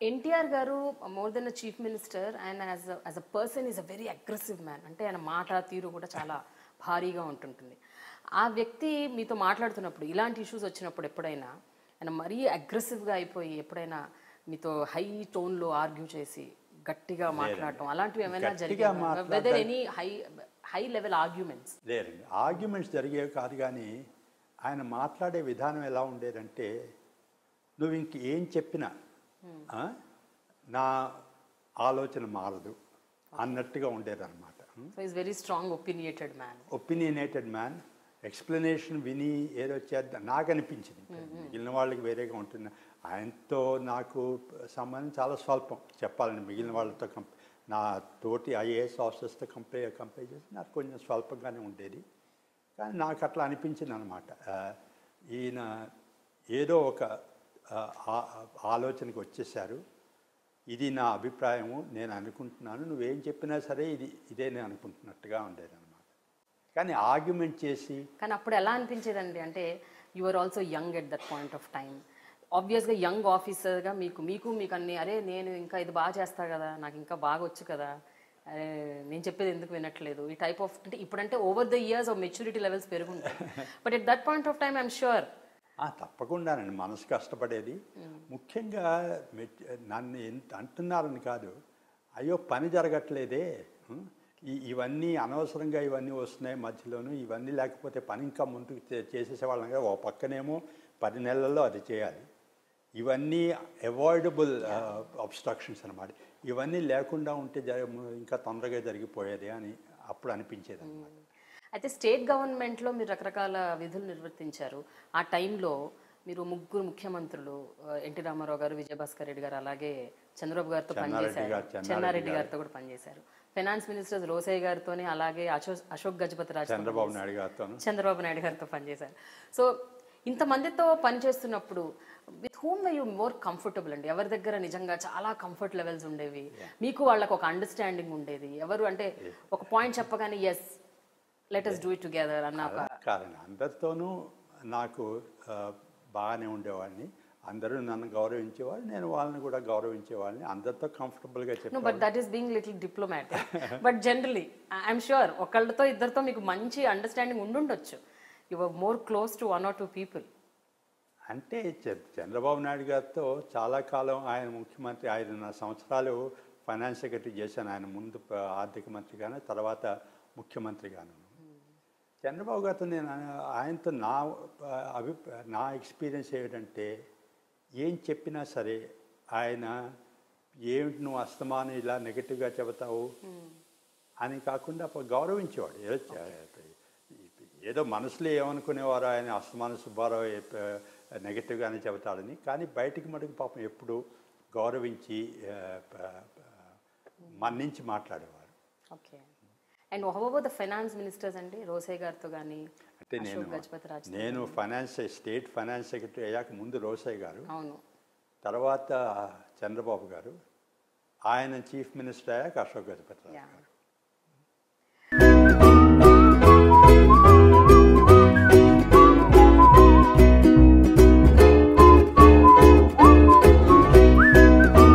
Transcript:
ఎన్టీఆర్ గారు more than a chief minister and as a person is a very aggressive man. అంటే ఆయన మాట తీరు కూడా చాలా భారీగా ఉంటుంటుంది. ఆ వ్యక్తి మీతో మాట్లాడుతున్నప్పుడు ఇలాంటి ఇష్యూస్ వచ్చినప్పుడు ఎప్పుడైనా ఆయన మరీ అగ్రెసివ్గా అయిపోయి ఎప్పుడైనా మీతో హై టోన్లో ఆర్గ్యూ చేసి గట్టిగా మాట్లాడటం అలాంటివి ఏమైనా జరిగాయి? Weather any high level arguments? లేదండి, ఆర్గ్యుమెంట్స్ జరిగేవి కాదు. కానీ ఆయన మాట్లాడే విధానం ఎలా ఉండేదంటే, నువ్వు ఇంక ఏం చెప్పినా నా ఆలోచన మారదు అన్నట్టుగా ఉండేదన్నమాట. Very strong opinionated man. Explanation విని ఏదో చేద్దాం నాకు అనిపించింది. మిగిలిన వాళ్ళకి వేరేగా ఉంటుంది. ఆయనతో నాకు సంబంధం చాలా స్వల్పం చెప్పాలని. మిగిలిన వాళ్ళతో నా తోటి ఐఏఎస్ ఆఫీసర్స్తో కంపేర్ చేసి నాకు కొంచెం స్వల్పంగానే ఉండేది. కానీ నాకు అట్లా అనిపించింది అనమాట. ఈయన ఏదో ఒక ఆలోచనకు వచ్చేసారు, ఇది నా అభిప్రాయము, నేను అనుకుంటున్నాను, నువ్వేం చెప్పినా సరే ఇదే నేను అనుకుంటున్నట్టుగా ఉండేది అనమాట. కానీ ఆర్గ్యుమెంట్ చేసి. కానీ అప్పుడు ఎలా అనిపించేదండి? అంటే you are also young at that point of time. ఆబ్వియస్గా యంగ్ ఆఫీసర్గా మీకు అన్ని అరే నేను ఇంకా ఇది బాగా చేస్తా కదా, నాకు ఇంకా బాగా వచ్చు కదా, అరే నేను చెప్పేది ఎందుకు వినట్లేదు, ఈ టైప్ ఆఫ్. అంటే ఇప్పుడంటే over the years of maturity levels పెరుగుంటాయి. But at that point of time I'm sure తప్పకుండానండి మనసు కష్టపడేది. ముఖ్యంగా నన్ను ఎంత అంటున్నారని కాదు, అయ్యో పని జరగట్లేదే, ఇవన్నీ అనవసరంగా ఇవన్నీ వస్తున్నాయి మధ్యలోనూ, ఇవన్నీ లేకపోతే పని ఇంకా ముందుకు చేసేసేవాళ్ళం కదా. ఓ పక్కనేమో 10 నెలల్లో అది చేయాలి, ఇవన్నీ అవాయిడబుల్ అబ్స్ట్రక్షన్స్ అనమాట. ఇవన్నీ లేకుండా ఉంటే ఇంకా తొందరగా జరిగిపోయేది అని అప్పుడు అనిపించేది అనమాట. అయితే స్టేట్ గవర్నమెంట్లో మీరు రకరకాల విధులు నిర్వర్తించారు. ఆ టైంలో మీరు 3 ముఖ్యమంత్రులు, ఎన్టీ రామారావు గారు, విజయభాస్కర్ రెడ్డి గారు, అలాగే చంద్రబాబు గారితో పనిచేశారు, చెన్నారెడ్డి గారితో కూడా పనిచేశారు. ఫైనాన్స్ మినిస్టర్స్ రోసయ్య గారితోనే, అలాగే అశోక్ గజపతి రాజు, చంద్రబాబు నాయుడు గారితో పనిచేశారు. సో ఇంతమందితో పనిచేస్తున్నప్పుడు with whom you more comfortable అండి? ఎవరి దగ్గర నిజంగా చాలా కంఫర్ట్ లెవెల్స్ ఉండేవి, మీకు వాళ్ళకు ఒక అండర్స్టాండింగ్ ఉండేది? ఎవరు అంటే ఒక పాయింట్ చెప్పగానే yes let us do it together అన్న కారణం అందరితోనూ నాకు బాగానే ఉండేవాడిని. అందరూ నన్ను గౌరవించేవాళ్ళు, నేను వాళ్ళని కూడా గౌరవించేవాళ్ళని, అందరితో కంఫర్టబుల్గా చెప్పాను. But that is being little diplomatic. But generally I'm sure ఒకళ్ళతో ఇద్దరితో మీకు మంచి అండర్స్టాండింగ్ ఉండుండొచ్చు. You are more close to 1 or 2 people. అంటే చంద్రబాబు నాయుడు గారితో చాలా కాలం ఆయన ముఖ్యమంత్రి 5.5 సంవత్సరాలు ఫైనాన్స్ సెక్రటరీ చేశాను. ఆయన ముందు ఆర్థిక మంత్రిగాను, తర్వాత ముఖ్యమంత్రిగాను. చంద్రబాబు గారితో నేను ఆయనతో నా ఎక్స్పీరియన్స్ ఏమిటంటే, ఏం చెప్పినా సరే ఆయన ఏమిటి నువ్వు అస్తమానం ఇలా నెగటివ్గా చెబుతావు అని కాకుండా గౌరవించేవాడు. ఏదో మనసులో ఏమనుకునేవారు ఆయన అస్తమానం సుబ్బారావు నెగటివ్గానే చెబుతాడని, కానీ బయటికి మటుకు పాపం ఎప్పుడు గౌరవించి మన్నించి మాట్లాడేవారు. Okay. And how about the finance ministers అండి? రోసయ్య గారితో కానీ, అంటే నేను స్టేట్ ఫైనాన్స్ సెక్రటరీ అయ్యాక ముందు రోసయ్య గారు, అవును, తర్వాత చంద్రబాబు గారు, ఆయన చీఫ్ మినిస్టర్ అయ్యాక అశోక్ గజపతి రాజు గారు.